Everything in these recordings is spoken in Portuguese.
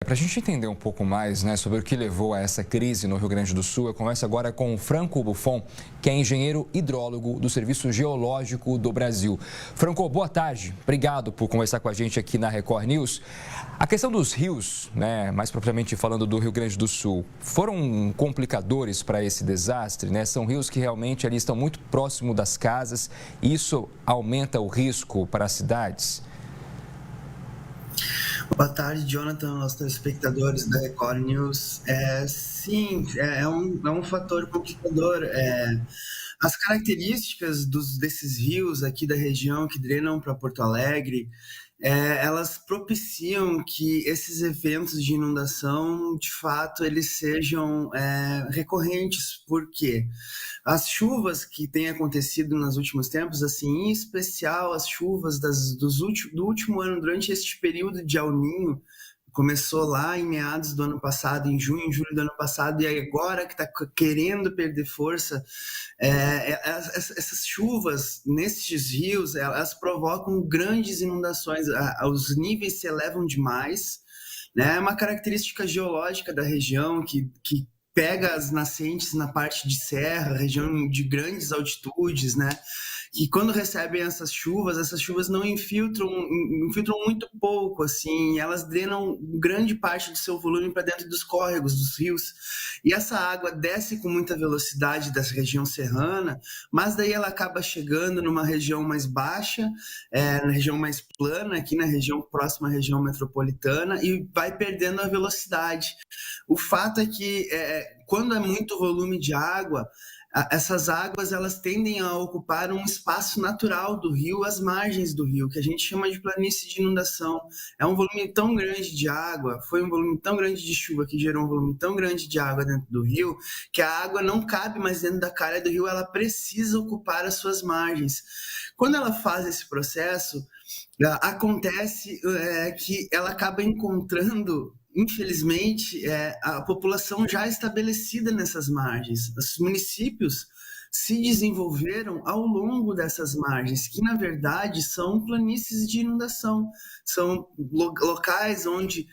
Para a gente entender um pouco mais, né, sobre o que levou a essa crise no Rio Grande do Sul, eu converso agora com o Franco Buffon, que é engenheiro hidrólogo do Serviço Geológico do Brasil. Franco, boa tarde. Obrigado por conversar com a gente aqui na Record News. A questão dos rios, né, mais propriamente falando do Rio Grande do Sul, foram complicadores para esse desastre, né? São rios que realmente ali estão muito próximo das casas e isso aumenta o risco para as cidades. Boa tarde, Jonathan, aos telespectadores da Record News. Sim, é um fator complicador. As características desses rios aqui da região que drenam para Porto Alegre, elas propiciam que esses eventos de inundação, de fato, eles sejam recorrentes. Por quê? As chuvas que têm acontecido nos últimos tempos, assim, em especial as chuvas do último ano, durante este período de El Niño, começou lá em meados do ano passado, em junho, em julho do ano passado, e agora que está querendo perder força, essas chuvas nesses rios, elas provocam grandes inundações, os níveis se elevam demais, né? É uma característica geológica da região que pega as nascentes na parte de serra, região de grandes altitudes, né? E quando recebem essas chuvas não infiltram muito pouco, assim, elas drenam grande parte do seu volume para dentro dos córregos, dos rios, e essa água desce com muita velocidade da região serrana, mas daí ela acaba chegando numa região mais baixa, na região mais plana, aqui na região próxima à região metropolitana, e vai perdendo a velocidade. O fato é que quando é muito volume de água, essas águas elas tendem a ocupar um espaço natural do rio, às margens do rio, que a gente chama de planície de inundação. É um volume tão grande de água, foi um volume tão grande de chuva que gerou um volume tão grande de água dentro do rio, que a água não cabe mais dentro da calha do rio, ela precisa ocupar as suas margens. Quando ela faz esse processo, acontece que ela acaba encontrando, infelizmente, a população já estabelecida nessas margens. Os municípios se desenvolveram ao longo dessas margens, que na verdade são planícies de inundação, são locais onde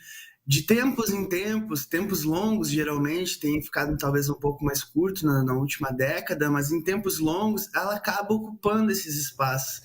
de tempos em tempos longos geralmente, tem ficado talvez um pouco mais curto na última década, mas em tempos longos ela acaba ocupando esses espaços.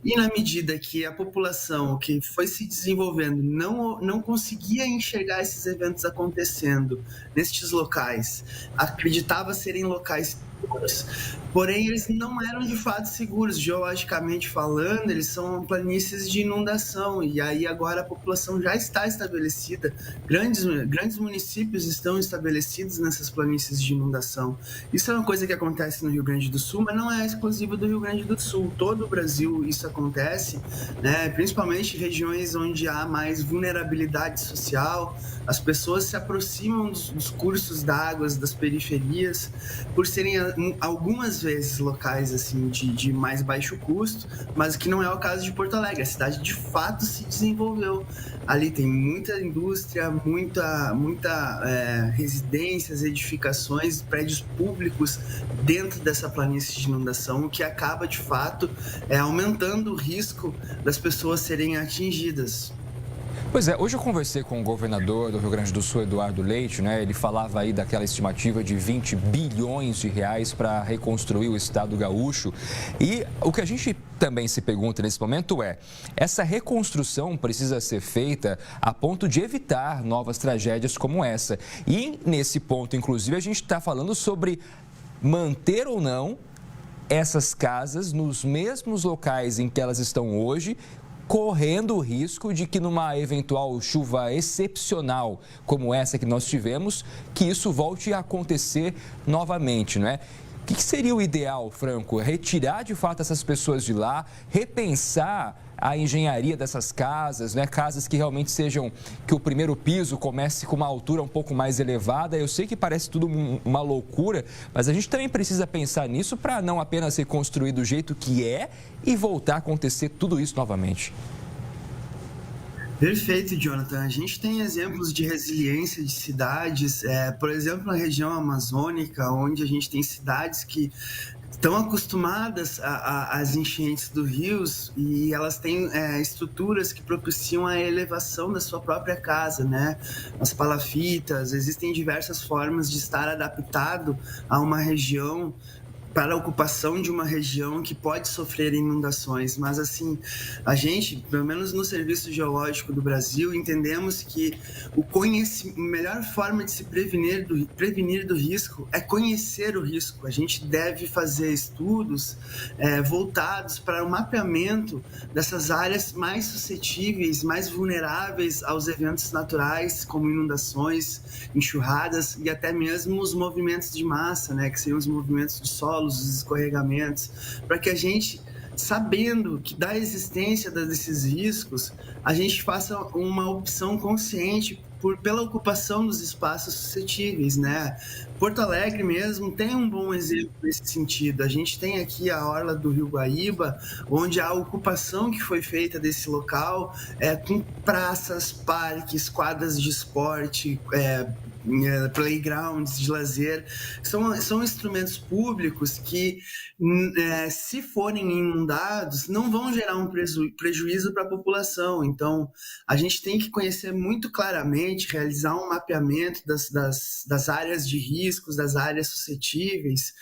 E na medida que a população que foi se desenvolvendo não conseguia enxergar esses eventos acontecendo nestes locais, acreditava serem locais seguros, porém eles não eram de fato seguros, geologicamente falando, eles são planícies de inundação, e aí agora a população já está estabelecida, grandes municípios estão estabelecidos nessas planícies de inundação. Isso é uma coisa que acontece no Rio Grande do Sul, mas não é exclusivo do Rio Grande do Sul, todo o Brasil isso acontece, né? Principalmente em regiões onde há mais vulnerabilidade social, as pessoas se aproximam dos cursos d'água, das periferias, por serem algumas vezes locais assim de mais baixo custo, mas que não é o caso de Porto Alegre. A cidade de fato se desenvolveu. Ali tem muita indústria, muita residências, edificações, prédios públicos dentro dessa planície de inundação, o que acaba de fato aumentando o risco das pessoas serem atingidas. Pois é, hoje eu conversei com o governador do Rio Grande do Sul, Eduardo Leite, né? Ele falava aí daquela estimativa de 20 bilhões de reais para reconstruir o estado gaúcho. E o que a gente também se pergunta nesse momento é, essa reconstrução precisa ser feita a ponto de evitar novas tragédias como essa. E nesse ponto, inclusive, a gente está falando sobre manter ou não essas casas nos mesmos locais em que elas estão hoje, correndo o risco de que numa eventual chuva excepcional como essa que nós tivemos, que isso volte a acontecer novamente, não é? O que seria o ideal, Franco? Retirar de fato essas pessoas de lá, repensar a engenharia dessas casas, né? Casas que realmente sejam, que o primeiro piso comece com uma altura um pouco mais elevada. Eu sei que parece tudo uma loucura, mas a gente também precisa pensar nisso para não apenas reconstruir do jeito que é e voltar a acontecer tudo isso novamente. Perfeito, Jonathan. A gente tem exemplos de resiliência de cidades, por exemplo, na região amazônica, onde a gente tem cidades que estão acostumadas às enchentes dos rios e elas têm estruturas que propiciam a elevação da sua própria casa, né? As palafitas, existem diversas formas de estar adaptado a uma região para a ocupação de uma região que pode sofrer inundações, mas assim, a gente, pelo menos no Serviço Geológico do Brasil, entendemos que a melhor forma de se prevenir do risco é conhecer o risco. A gente deve fazer estudos voltados para o mapeamento dessas áreas mais suscetíveis, mais vulneráveis aos eventos naturais, como inundações, enxurradas e até mesmo os movimentos de massa, né, que seriam os movimentos de solo, os escorregamentos, para que a gente, sabendo que da existência desses riscos, a gente faça uma opção consciente pela ocupação dos espaços suscetíveis, né? Porto Alegre mesmo tem um bom exemplo nesse sentido. A gente tem aqui a orla do Rio Guaíba, onde a ocupação que foi feita desse local com praças, parques, quadras de esporte, playgrounds de lazer, são instrumentos públicos que, se forem inundados, não vão gerar um prejuízo para a população. Então, a gente tem que conhecer muito claramente, realizar um mapeamento das áreas de riscos, das áreas suscetíveis,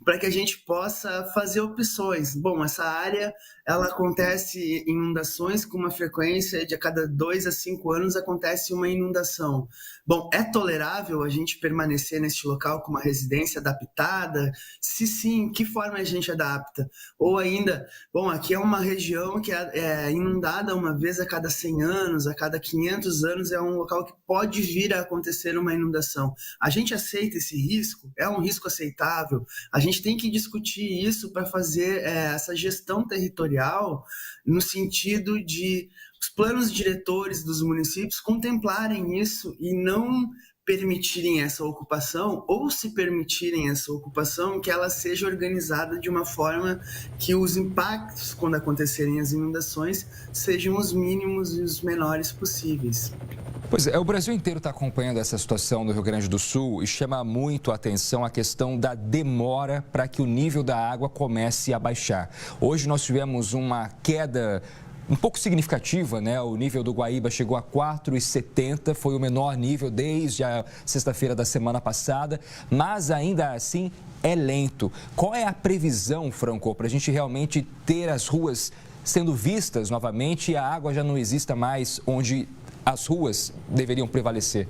para que a gente possa fazer opções. Bom, essa área, ela acontece inundações com uma frequência de a cada 2 a 5 anos acontece uma inundação. Bom, é tolerável a gente permanecer neste local com uma residência adaptada? Se sim, que forma a gente adapta? Ou ainda, bom, aqui é uma região que é inundada uma vez a cada 100 anos, a cada 500 anos é um local que pode vir a acontecer uma inundação. A gente aceita esse risco? É um risco aceitável? A gente tem que discutir isso para fazer essa gestão territorial no sentido de os planos diretores dos municípios contemplarem isso e não permitirem essa ocupação, ou se permitirem essa ocupação, que ela seja organizada de uma forma que os impactos, quando acontecerem as inundações, sejam os mínimos e os menores possíveis. Pois é, o Brasil inteiro está acompanhando essa situação no Rio Grande do Sul e chama muito a atenção a questão da demora para que o nível da água comece a baixar. Hoje nós tivemos uma queda um pouco significativa, né? O nível do Guaíba chegou a 4,70, foi o menor nível desde a sexta-feira da semana passada, mas ainda assim é lento. Qual é a previsão, Franco, para a gente realmente ter as ruas sendo vistas novamente e a água já não exista mais onde as ruas deveriam prevalecer?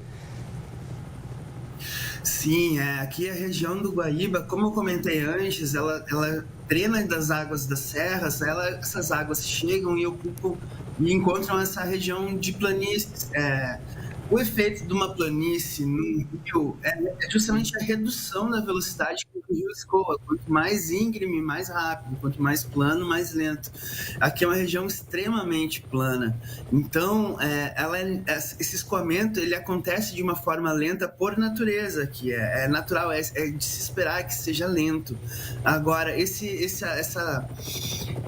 Sim, aqui a região do Guaíba, como eu comentei antes, ela drena das águas das serras, essas águas chegam e ocupam e encontram essa região de planícies. O efeito de uma planície num rio é justamente a redução da velocidade que o rio escoa. Quanto mais íngreme, mais rápido. Quanto mais plano, mais lento. Aqui é uma região extremamente plana. Então, esse escoamento ele acontece de uma forma lenta por natureza, que é natural, é de se esperar que seja lento. Agora,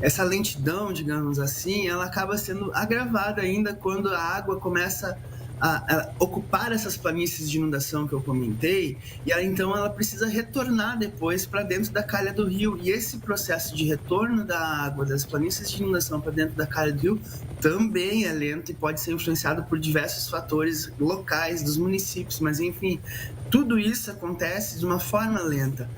essa lentidão, digamos assim, ela acaba sendo agravada ainda quando a água começa a ocupar essas planícies de inundação que eu comentei, e então ela precisa retornar depois para dentro da calha do rio. E esse processo de retorno da água das planícies de inundação para dentro da calha do rio também é lento e pode ser influenciado por diversos fatores locais dos municípios, mas enfim, tudo isso acontece de uma forma lenta.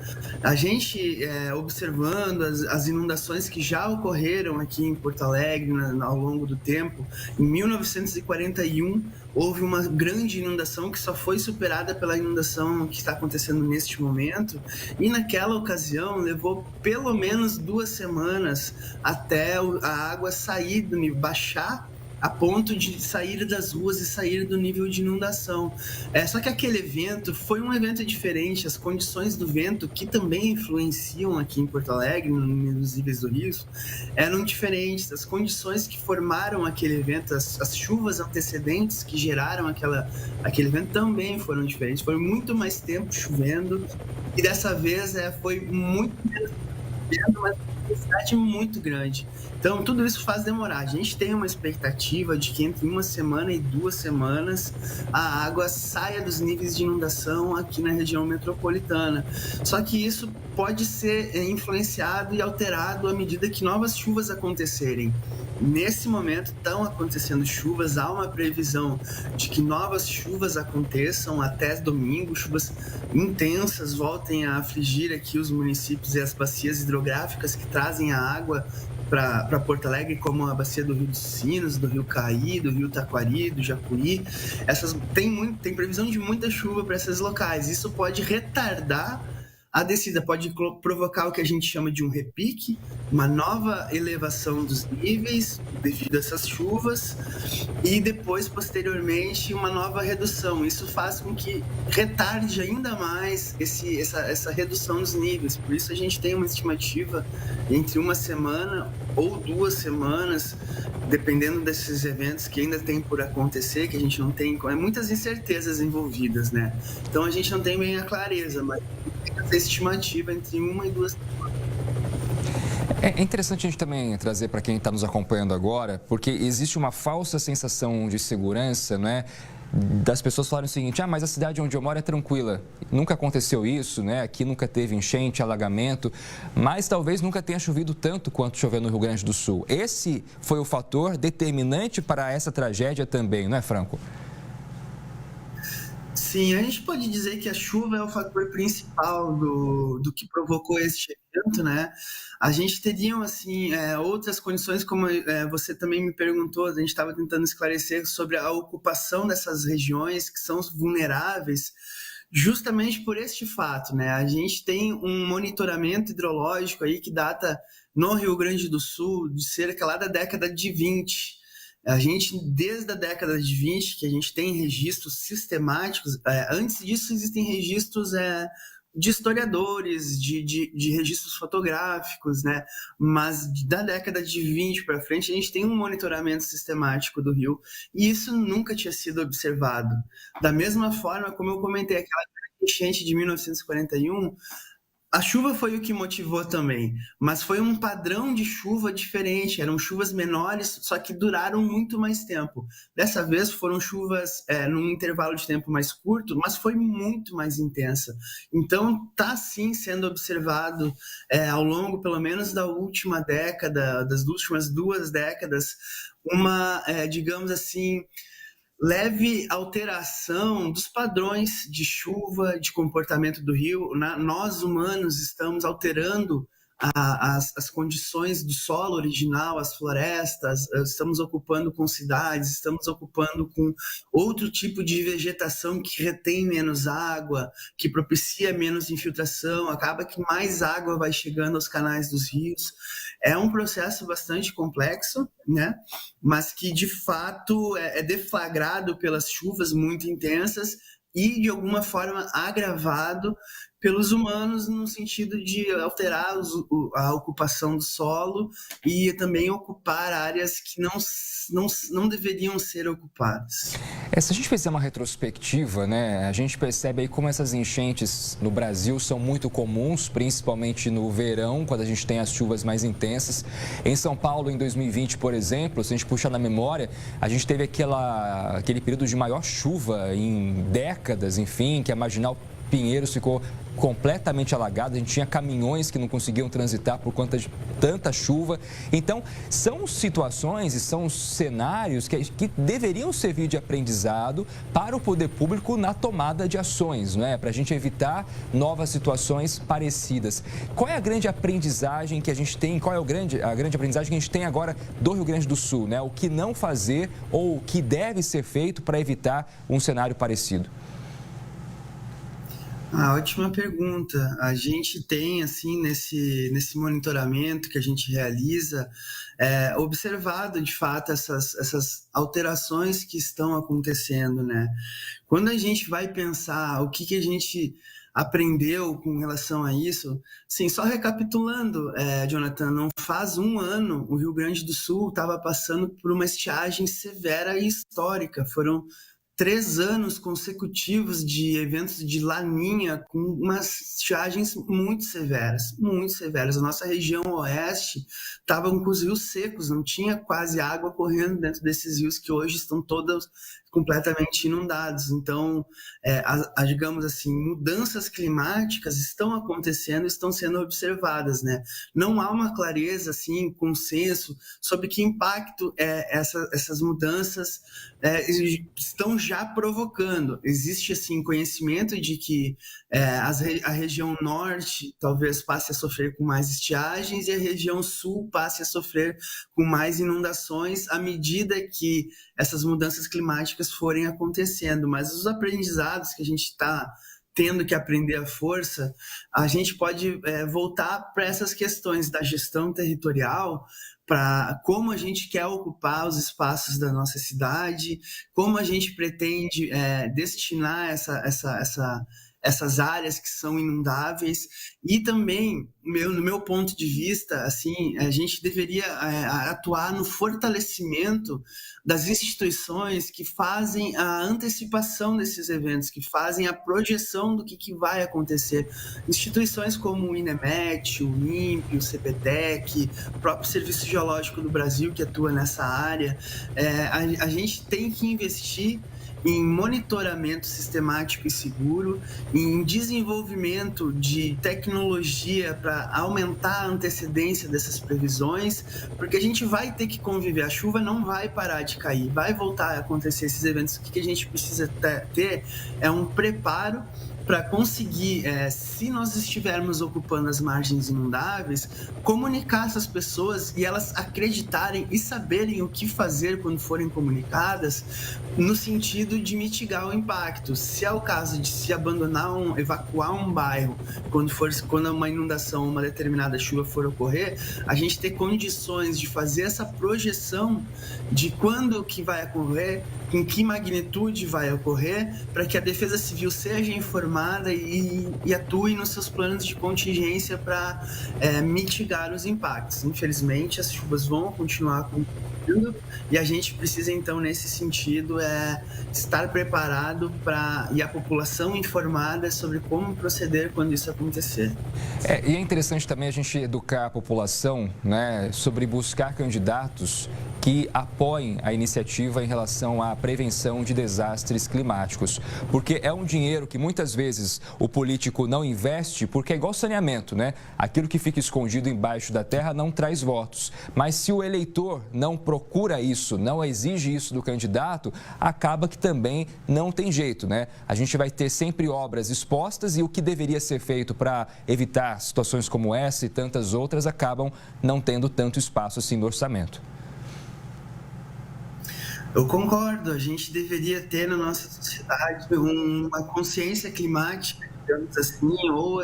A gente, observando as inundações que já ocorreram aqui em Porto Alegre ao longo do tempo, em 1941 houve uma grande inundação que só foi superada pela inundação que está acontecendo neste momento, e naquela ocasião levou pelo menos 2 semanas até a água sair do nível, baixar a ponto de sair das ruas e sair do nível de inundação. Só que aquele evento foi um evento diferente, as condições do vento, que também influenciam aqui em Porto Alegre, nos níveis do rio, eram diferentes. As condições que formaram aquele evento, as chuvas antecedentes que geraram aquele evento também foram diferentes. Foi muito mais tempo chovendo, e dessa vez foi muito menos chovendo, mas intensidade muito grande. Então, tudo isso faz demorar. A gente tem uma expectativa de que entre uma semana e 2 semanas a água saia dos níveis de inundação aqui na região metropolitana. Só que isso pode ser influenciado e alterado à medida que novas chuvas acontecerem. Nesse momento estão acontecendo chuvas, há uma previsão de que novas chuvas aconteçam até domingo, chuvas intensas voltem a afligir aqui os municípios e as bacias hidrográficas que trazem a água para Porto Alegre, como a bacia do Rio dos Sinos, do Rio Caí, do Rio Taquari, do Japuí. Tem previsão de muita chuva para esses locais. Isso pode retardar a descida, pode provocar o que a gente chama de um repique, uma nova elevação dos níveis devido a essas chuvas e depois, posteriormente, uma nova redução. Isso faz com que retarde ainda mais essa redução dos níveis. Por isso a gente tem uma estimativa entre uma semana ou 2 semanas, dependendo desses eventos que ainda tem por acontecer, que a gente não tem, muitas incertezas envolvidas, né? Então a gente não tem bem a clareza, mas essa estimativa entre 1 e 2 semanas. É interessante a gente também trazer para quem está nos acompanhando agora, porque existe uma falsa sensação de segurança, não é? Das pessoas falarem o seguinte: mas a cidade onde eu moro é tranquila, nunca aconteceu isso, né? Aqui nunca teve enchente, alagamento, mas talvez nunca tenha chovido tanto quanto choveu no Rio Grande do Sul. Esse foi o fator determinante para essa tragédia também, não é, Franco? Sim, a gente pode dizer que a chuva é o fator principal do que provocou este evento, né? A gente teriam, assim, outras condições, como você também me perguntou, a gente estava tentando esclarecer sobre a ocupação dessas regiões que são vulneráveis, justamente por este fato, né? A gente tem um monitoramento hidrológico aí que data no Rio Grande do Sul de cerca lá da década de 20. A gente, desde a década de 20, que a gente tem registros sistemáticos, antes disso existem registros de historiadores, de registros fotográficos, né? Mas da década de 20 para frente, a gente tem um monitoramento sistemático do rio e isso nunca tinha sido observado. Da mesma forma, como eu comentei, aquela enchente de 1941, a chuva foi o que motivou também, mas foi um padrão de chuva diferente. Eram chuvas menores, só que duraram muito mais tempo. Dessa vez foram chuvas num intervalo de tempo mais curto, mas foi muito mais intensa. Então, está sim sendo observado ao longo, pelo menos, da última década, das últimas 2 décadas, uma, digamos assim, leve alteração dos padrões de chuva, de comportamento do rio. Nós, humanos, estamos alterando as condições do solo original, as florestas, estamos ocupando com cidades, estamos ocupando com outro tipo de vegetação que retém menos água, que propicia menos infiltração, acaba que mais água vai chegando aos canais dos rios. É um processo bastante complexo, né? Mas que de fato é deflagrado pelas chuvas muito intensas e de alguma forma agravado pelos humanos no sentido de alterar a ocupação do solo e também ocupar áreas que não deveriam ser ocupadas. Se a gente fizer uma retrospectiva, né, a gente percebe aí como essas enchentes no Brasil são muito comuns, principalmente no verão, quando a gente tem as chuvas mais intensas. Em São Paulo, em 2020, por exemplo, se a gente puxar na memória, a gente teve aquele período de maior chuva em décadas, enfim, que a Marginal Pinheiros ficou completamente alagada, a gente tinha caminhões que não conseguiam transitar por conta de tanta chuva. Então, são situações e são cenários que deveriam servir de aprendizado para o poder público na tomada de ações, não é? Para a gente evitar novas situações parecidas. Qual é a grande aprendizagem que a gente tem, qual é a grande aprendizagem que a gente tem agora do Rio Grande do Sul, né? O que não fazer ou o que deve ser feito para evitar um cenário parecido? Ótima pergunta. A gente tem, assim, nesse monitoramento que a gente realiza, observado, de fato, essas alterações que estão acontecendo, né? Quando a gente vai pensar o que a gente aprendeu com relação a isso, sim, só recapitulando, Jonathan, não faz um ano o Rio Grande do Sul estava passando por uma estiagem severa e histórica. Foram 3 anos consecutivos de eventos de laninha com umas estiagens muito severas, muito severas. A nossa região oeste estava com os rios secos, não tinha quase água correndo dentro desses rios que hoje estão todos completamente inundados. Então, digamos assim, mudanças climáticas estão acontecendo, estão sendo observadas, né? Não há uma clareza, assim, consenso sobre que impacto essas mudanças estão já provocando. Existe, assim, conhecimento de que a região norte talvez passe a sofrer com mais estiagens e a região sul passe a sofrer com mais inundações à medida que essas mudanças climáticas forem acontecendo. Mas os aprendizados que a gente está tendo que aprender à força, a gente pode voltar para essas questões da gestão territorial, para como a gente quer ocupar os espaços da nossa cidade, como a gente pretende destinar essas áreas que são inundáveis e também, no meu ponto de vista, assim, a gente deveria atuar no fortalecimento das instituições que fazem a antecipação desses eventos, que fazem a projeção do que vai acontecer. Instituições como o INEMET, o INPE, o CPTEC, o próprio Serviço Geológico do Brasil, que atua nessa área, a gente tem que investir em monitoramento sistemático e seguro, em desenvolvimento de tecnologia para aumentar a antecedência dessas previsões, porque a gente vai ter que conviver, a chuva não vai parar de cair, vai voltar a acontecer esses eventos. O que a gente precisa ter é um preparo para conseguir, se nós estivermos ocupando as margens inundáveis, comunicar essas pessoas e elas acreditarem e saberem o que fazer quando forem comunicadas, no sentido de mitigar o impacto. Se é o caso de se abandonar, evacuar um bairro, quando uma inundação, uma determinada chuva for ocorrer, a gente ter condições de fazer essa projeção de quando que vai ocorrer, em que magnitude vai ocorrer, para que a Defesa Civil seja informada e atue nos seus planos de contingência para mitigar os impactos. Infelizmente, as chuvas vão continuar acontecendo e a gente precisa, então, nesse sentido, estar preparado e a população informada sobre como proceder quando isso acontecer. E é interessante também a gente educar a população, né, sobre buscar candidatos que apoiem a iniciativa em relação à prevenção de desastres climáticos. Porque é um dinheiro que muitas vezes o político não investe, porque é igual saneamento, né? Aquilo que fica escondido embaixo da terra não traz votos. Mas se o eleitor não procura isso, não exige isso do candidato, acaba que também não tem jeito, né? A gente vai ter sempre obras expostas e o que deveria ser feito para evitar situações como essa e tantas outras acabam não tendo tanto espaço assim no orçamento. Eu concordo, a gente deveria ter na nossa sociedade uma consciência climática, digamos assim, ou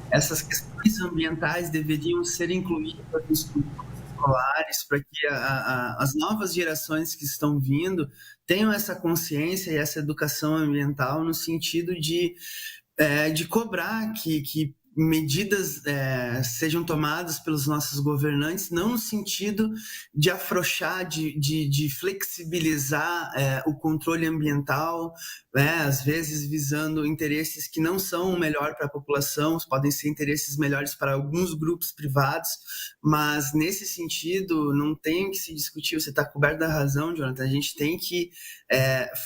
essas questões ambientais deveriam ser incluídas nos currículos escolares para que as novas gerações que estão vindo tenham essa consciência e essa educação ambiental no sentido de cobrar que medidas sejam tomadas pelos nossos governantes, não no sentido de afrouxar, de flexibilizar o controle ambiental, às vezes visando interesses que não são o melhor para a população, podem ser interesses melhores para alguns grupos privados, mas nesse sentido não tem que se discutir, você está coberto da razão, Jonathan, a gente tem que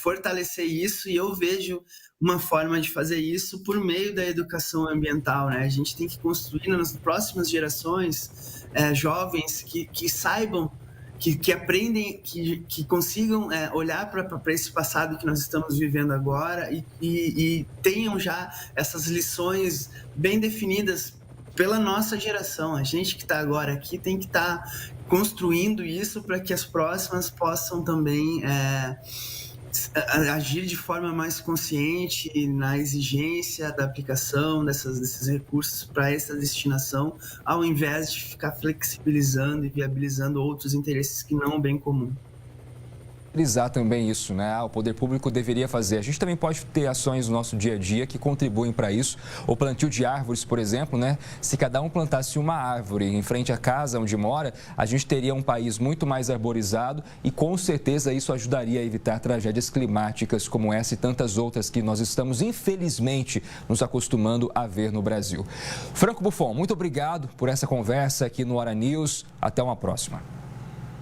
fortalecer isso e eu vejo uma forma de fazer isso por meio da educação ambiental, né? A gente tem que construir nas próximas gerações jovens que saibam, que aprendem, que consigam olhar para esse passado que nós estamos vivendo agora e tenham já essas lições bem definidas pela nossa geração. A gente que está agora aqui tem que estar construindo isso para que as próximas possam também agir de forma mais consciente na exigência da aplicação desses recursos para essa destinação, ao invés de ficar flexibilizando e viabilizando outros interesses que não o bem comum. frisar também isso, né? O poder público deveria fazer. A gente também pode ter ações no nosso dia a dia que contribuem para isso. O plantio de árvores, por exemplo, né? Se cada um plantasse uma árvore em frente à casa onde mora, a gente teria um país muito mais arborizado e com certeza isso ajudaria a evitar tragédias climáticas como essa e tantas outras que nós estamos, infelizmente, nos acostumando a ver no Brasil. Franco Buffon, muito obrigado por essa conversa aqui no Hora News. Até uma próxima.